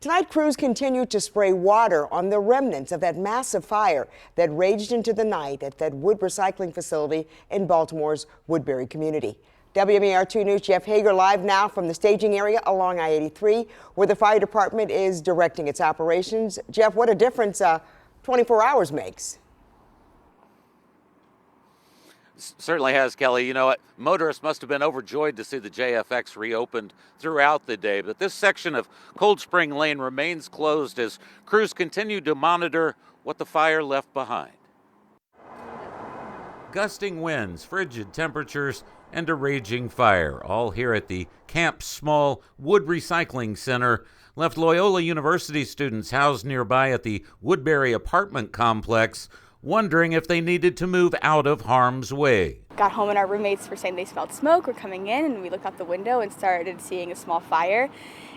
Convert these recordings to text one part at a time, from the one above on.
Tonight, crews continue to spray water on the remnants of that massive fire that raged into the night at that wood recycling facility in Baltimore's Woodberry community. WMAR2 News' Jeff Hager live now from the staging area along I-83, where the fire department is directing its operations. Jeff, what a difference 24 hours makes. Certainly has, Kelly. You know what? Motorists must have been overjoyed to see the JFX reopened throughout the day. But this section of Coldspring Lane remains closed as crews continue to monitor what the fire left behind. Gusting winds, frigid temperatures, and a raging fire, all here at the Camp Small Wood Recycling Center, left Loyola University students housed nearby at the Woodberry apartment complex wondering if they needed to move out of harm's way. Got home and our roommates were saying they smelled smoke. We're coming in and we looked out the window and started seeing a small fire.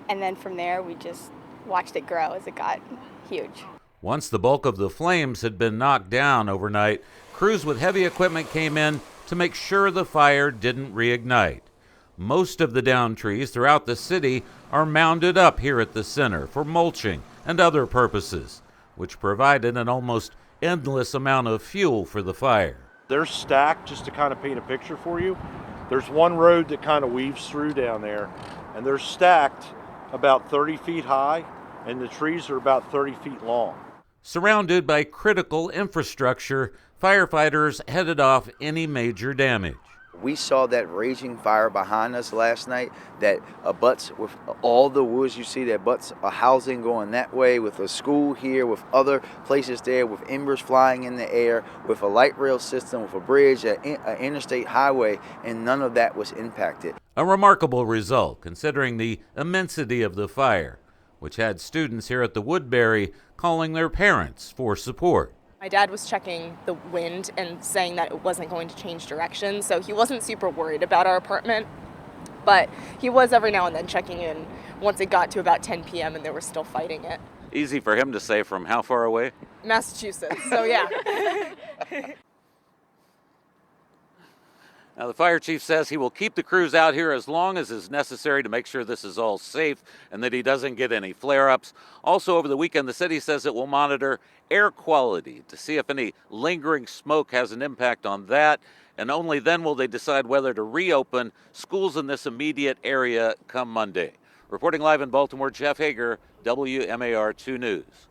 And then from there, we just watched it grow as it got huge. Once the bulk of the flames had been knocked down overnight, crews with heavy equipment came in to make sure the fire didn't reignite. Most of the downed trees throughout the city are mounded up here at the center for mulching and other purposes, which provided an almost endless amount of fuel for the fire. They're stacked, just to kind of paint a picture for you. There's one road that kind of weaves through down there, and they're stacked about 30 feet high, and the trees are about 30 feet long. Surrounded by critical infrastructure, firefighters headed off any major damage. We saw that raging fire behind us last night that abuts with all the woods you see, that abuts a housing going that way, with a school here, with other places there, with embers flying in the air, with a light rail system, with a bridge, an interstate highway, and none of that was impacted. A remarkable result considering the immensity of the fire, which had students here at the Woodberry calling their parents for support. My dad was checking the wind and saying that it wasn't going to change direction, so he wasn't super worried about our apartment, but he was every now and then checking in once it got to about 10 p.m. and they were still fighting it. Easy for him to say from how far away? Massachusetts, so yeah. Now, the fire chief says he will keep the crews out here as long as is necessary to make sure this is all safe and that he doesn't get any flare-ups. Also, over the weekend, the city says it will monitor air quality to see if any lingering smoke has an impact on that, and only then will they decide whether to reopen schools in this immediate area come Monday. Reporting live in Baltimore, Jeff Hager, WMAR 2 News.